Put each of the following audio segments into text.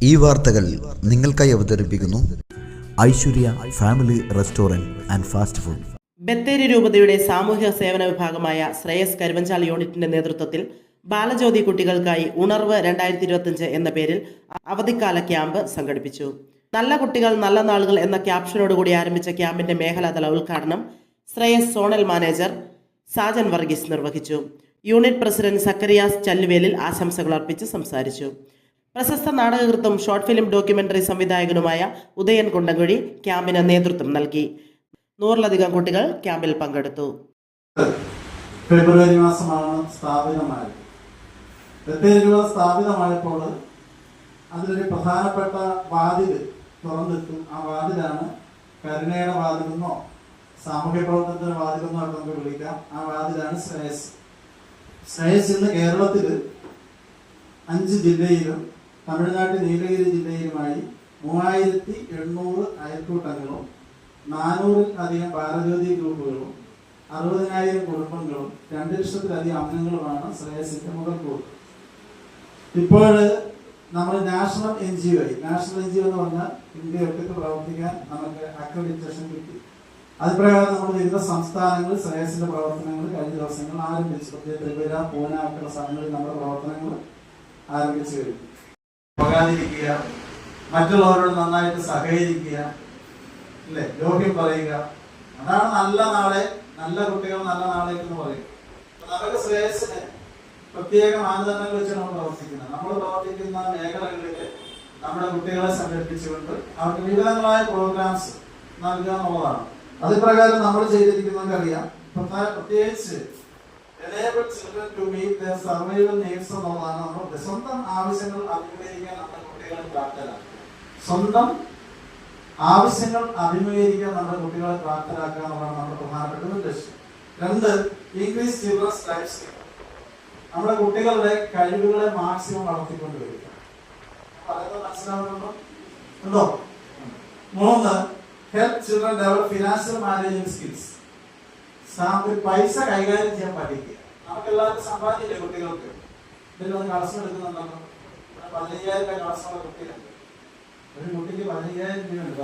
ഈ വാർത്തകൾ നിങ്ങൾക്കായി അവതരിപ്പിക്കുന്നു Aishwarya family restaurant and fast food. Bathery രൂപതയുടെ സാമൂഹ്യ സേവന വിഭാഗമായ ശ്രേയസ് കരുവഞ്ചാൽ യൂണിറ്റിന്റെ നേതൃത്വത്തിൽ ബാലജ്യോതി കുട്ടികൾക്കായി ഉണർവ് 2025 എന്ന പേരിൽ അവധിക്കാല ക്യാമ്പ് സംഘടിപ്പിച്ചു. നല്ല കുട്ടികൾ നല്ല നാളുകൾ എന്ന ക്യാപ്ഷനോടുകൂടി ആരംഭിച്ച ക്യാമ്പിന്റെ മേഖലാതല ഉദ്ഘാടനം ശ്രേയസ് സോണൽ മാനേജർ സാജൻ വർഗീസ് നിർവഹിച്ചു. യൂണിറ്റ് പ്രസിഡന്റ് സക്കറിയാസ് ചല്ലുവേലിൽ ആശംസകൾ അർപ്പിച്ച് സംസാരിച്ചു. പ്രശസ്ത നാടകകൃത്തും ഷോർട്ട് ഫിലിം ഡോക്യുമെന്ററി സംവിധായകനുമായ ഉദയൻ കുണ്ടംകുഴി ക്യാമ്പിന് നേതൃത്വം നൽകി. 100-ലധികം കുട്ടികൾ ക്യാമ്പിൽ പങ്കെടുത്തു. ഫെബ്രുവരി മാസമാണ് സ്ഥാപിതമായത്. സ്ഥാപിതമായപ്പോൾ അതിലൊരു പ്രധാനപ്പെട്ട വാതിൽ തുറന്നിട്ടു. ആ വാതിലാണ് കരുണയുടെ വാതിലെന്നോ സാമൂഹ്യ പ്രവർത്തനത്തിന്റെ വാതിലെന്നോ ഒക്കെ നമുക്ക് വിളിക്കാം. ആ വാതിലാണ് ശ്രേയസ്. ശ്രേയസ് ഇന്ന് കേരളത്തിൽ 5 ജില്ലയിലും തമിഴ്നാട്ടിൽ നീലഗിരി ജില്ലയിലുമായി 3800 അയൽക്കൂട്ടങ്ങളും 400-ലധികം ബാലജ്യോതി ഗ്രൂപ്പുകളും 60,000 കുടുംബങ്ങളും 2 ലക്ഷത്തിലധികം അംഗങ്ങളുമാണ് ശ്രേയസിന്റെ മുതൽക്കൂട്ട്. ഇപ്പോൾ നമ്മൾ നാഷണൽ എൻ ജി ഒ എന്ന് പറഞ്ഞാൽ ഇന്ത്യയൊക്കെ പ്രവർത്തിക്കാൻ നമുക്ക് അക്രഡിറ്റേഷൻ കിട്ടി. അതുപ്രകാരം നമ്മൾ വിവിധ സംസ്ഥാനങ്ങളിൽ ശ്രേയസിന്റെ പ്രവർത്തനങ്ങൾ കഴിഞ്ഞ ദിവസങ്ങൾ ആരംഭിച്ചു. ത്രിപുര, പൂന ഒക്കെയുള്ള സ്ഥലങ്ങളിൽ നമ്മുടെ പ്രവർത്തനങ്ങൾ ആരംഭിച്ചു കഴിഞ്ഞു. പോകാതിരിക്കുക, മറ്റുള്ളവരോട് നന്നായിട്ട് സഹകരിക്കുക, അല്ലെ, ലോഹ്യം പറയുക, അതാണ് നല്ല നാളെ, നല്ല കുട്ടികൾ നല്ല നാളെ എന്ന് പറയും. നമുക്ക് ശ്രേയസിന് പ്രത്യേക മാനദണ്ഡങ്ങൾ വെച്ച് നമ്മൾ പ്രവർത്തിക്കുന്നത്. നമ്മൾ പ്രവർത്തിക്കുന്ന മേഖലകളിൽ നമ്മുടെ കുട്ടികളെ സംഘടിപ്പിച്ചുകൊണ്ട് അവർക്ക് വിവിധങ്ങളായ പ്രോഗ്രാംസ് നൽകുക എന്നുള്ളതാണ്. അതുപ്രകാരം നമ്മൾ ചെയ്തിരിക്കുന്നവർക്കറിയാം. പ്രത്യേകിച്ച് enable children to meet their survival needs എന്നുള്ളതാണ്. നമ്മൾ സ്വന്തം ആവശ്യങ്ങൾ അഭിമുഖീകരിക്കാൻ നമ്മുടെ കുട്ടികളെ പ്രാപ്തരാക്കുക. സ്വന്തം ആവശ്യങ്ങൾ അഭിമുഖീകരിക്കാൻ നമ്മുടെ കുട്ടികളെ പ്രാപ്തരാക്കുക എന്നുള്ളതാണ് നമ്മുടെ പ്രധാനപ്പെട്ട ഉദ്ദേശം. 2, ഇൻക്രീസ് ചിൽഡ്രൻസ് ലൈഫ് സ്കിൽ. നമ്മുടെ കുട്ടികളുടെ കഴിവുകളെ മാക്സിമം വളർത്തിക്കൊണ്ടുവരിക. പറയുന്നത് മനസ്സിലാവുന്നുണ്ടോ? ഉണ്ടോ? 3, help children develop financial management skills. പൈസ കൈകാര്യം ചെയ്യാൻ പഠിക്കുക. നമുക്ക് എല്ലാവർക്കും സമ്പാദിക്കില്ലേ കുട്ടികൾക്ക്? ഇതിലൊന്ന് കളക്ഷൻ എടുക്കുന്നുണ്ടല്ലോ. 15,000 കളക്ഷനുള്ള കുട്ടികളുണ്ട്. ഒരു കുട്ടിക്ക് 15,000 രൂപയുണ്ട്.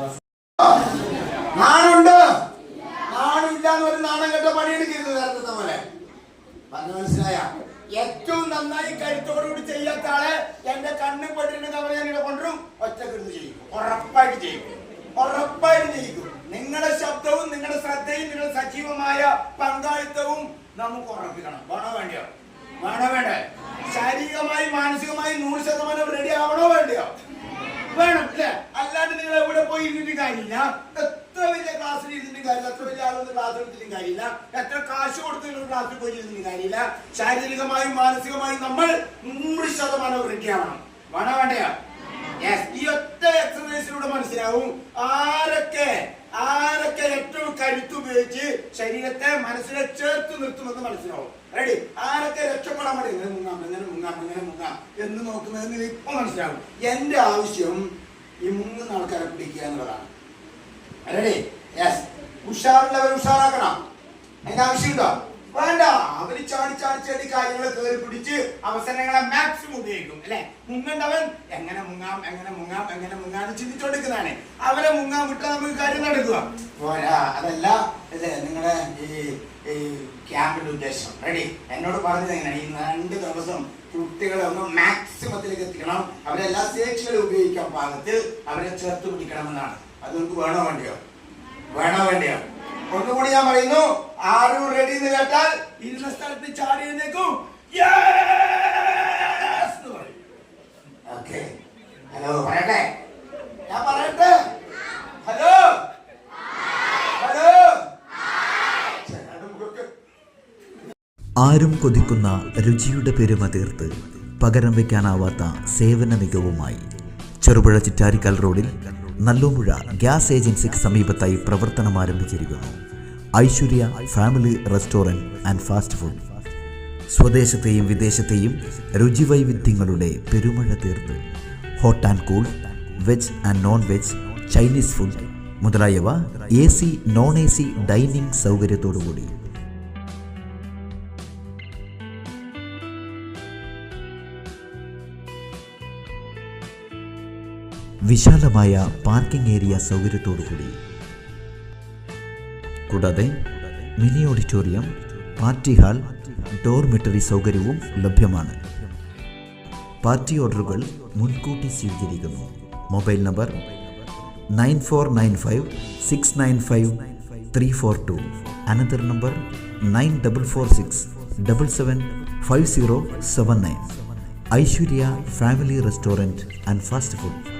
നാണില്ലാന്ന് ഒരു നാണം കെട്ട പണിയെടുക്കരുത്. നേരത്തെ പോലെ പറഞ്ഞു മനസ്സിലായ? ഏറ്റവും നന്നായി കരുത്തോടുകൂടി ചെയ്യാത്ത ആളെ എന്റെ കണ്ണിൽ പെട്ടിട്ടുണ്ടെങ്കിൽ അവരെ ഞാൻ ഇവിടെ കൊണ്ടുവരും. ഒറ്റക്കെടുത്ത് ചെയ്യിക്കും. ഉറപ്പായിട്ട് ചെയ്യിക്കും. നിങ്ങളുടെ ശബ്ദവും നിങ്ങളുടെ ശ്രദ്ധയും നിങ്ങളുടെ സജീവമായ പങ്കാളിത്തവും നമുക്ക് ഉറപ്പിക്കണം. വേണോ വേണ്ടയോ? വേണ്ടേ? ശാരീരികമായി മാനസികമായി 100% റെഡി ആവണോ വേണ്ടയോ? വേണം, അല്ലേ? അല്ലാണ്ട് നിങ്ങൾ എവിടെ പോയി ഇരുന്നിട്ട് കാര്യമില്ല. എത്ര വലിയ ക്ലാസ്സിൽ ഇരുന്നിട്ട് കാര്യമില്ല, എത്ര വലിയ ആളൊന്നും ക്ലാസ് എടുത്തിട്ടും കാര്യമില്ല, എത്ര കാശ് കൊടുത്തിട്ടുള്ള ക്ലാസ്സിൽ പോയി ഇരുന്നിട്ടും കാര്യമില്ല. ശാരീരികമായും മാനസികമായും നമ്മൾ 100% റെഡി ആവണം. വേണോ വേണ്ടയോ? ഈ ഒറ്റ എക്സസൈസിലൂടെ മനസ്സിലാവും ആരൊക്കെ ഏറ്റവും കരുത്ത് ഉപയോഗിച്ച് ശരീരത്തെ മനസ്സിനെ ചേർത്ത് നിർത്തുമെന്ന് മനസ്സിലാവും. റെഡി? ആരൊക്കെ രക്ഷപ്പെടാൻ വേണ്ടി ഇങ്ങനെ മുങ്ങാം എന്ന് നോക്കുന്നതെന്ന് ഇപ്പൊ മനസ്സിലാവും. എന്റെ ആവശ്യം ഈ 3 ആൾക്കാരെ പിടിക്കുക എന്നുള്ളതാണ്. റെഡി? യെസ്. ഉഷാറുള്ളവർ ഉഷാറാക്കണം. അതിന്റെ ആവശ്യമുണ്ടോ? വേണ്ട. അവര് ചാടി കാര്യങ്ങൾ കയറി പിടിച്ച് അവസരങ്ങളെ മാക്സിമം ഉപയോഗിക്കും, അല്ലെ? മുങ്ങണ്ടവൻ എങ്ങനെ മുങ്ങാന്ന് ചിന്തിച്ചോണ്ടിരിക്കുന്നതാണ്. അവരെ മുങ്ങാൻ വിട്ടാൽ നമുക്ക് കാര്യം നടക്കുക പോരാ. അതല്ല അല്ലേ നിങ്ങളുടെ ഈ ക്യാമ്പിന്റെ ഉദ്ദേശം. റെഡി? എന്നോട് പറഞ്ഞത് എങ്ങനെയാണ്? ഈ 2 ദിവസം കുട്ടികളെ ഒന്ന് മാക്സിമത്തിലേക്ക് എത്തിക്കണം. അവരെല്ലാ ശേഷികളും ഉപയോഗിക്കാൻ പാകത്തിൽ അവരെ ചേർത്ത് പിടിക്കണമെന്നാണ്. അത് നിങ്ങൾക്ക് വേണോ വേണ്ടയോ? ഒന്നുകൂടി ഞാൻ പറയുന്നു. ആരും റെഡി എന്ന് കേട്ടാൽ ഇരുന്ന സ്ഥലത്ത് ചാടി എഴുന്നേക്കും. ഓക്കെ. ഹലോ പറയട്ടെ? ഞാൻ പറയട്ടെ? ഹലോ. ആരും കൊതിക്കുന്ന രുചിയുടെ പെരുമ തീർത്ത് പകരം വയ്ക്കാനാവാത്ത സേവന മികവുമായി ചെറുപുഴ ചിറ്റാരിക്കൽ റോഡിൽ നല്ലോമുഴ ഗ്യാസ് ഏജൻസിക്ക് സമീപത്തായി പ്രവർത്തനം ആരംഭിച്ചിരിക്കുന്നു Aishwarya family restaurant and fast food. സ്വദേശത്തെയും വിദേശത്തെയും രുചിവൈവിധ്യങ്ങളുടെ പെരുമഴ തീർത്ത് hot and cool, veg and non veg, Chinese food മുതലായവ AC, നോൺ AC ഡൈനിങ് സൗകര്യത്തോടുകൂടി വിശാലമായ പാർക്കിംഗ് ഏരിയ സൗകര്യത്തോടുകൂടി. കൂടാതെ mini auditorium, party hall, dormitory സൗകര്യവും ലഭ്യമാണ്. പാർട്ടി ഓർഡറുകൾ മുൻകൂട്ടി സ്വീകരിക്കുന്നു. Mobile number 9495695342. Another number 9446775079. Aishwarya family restaurant and fast food.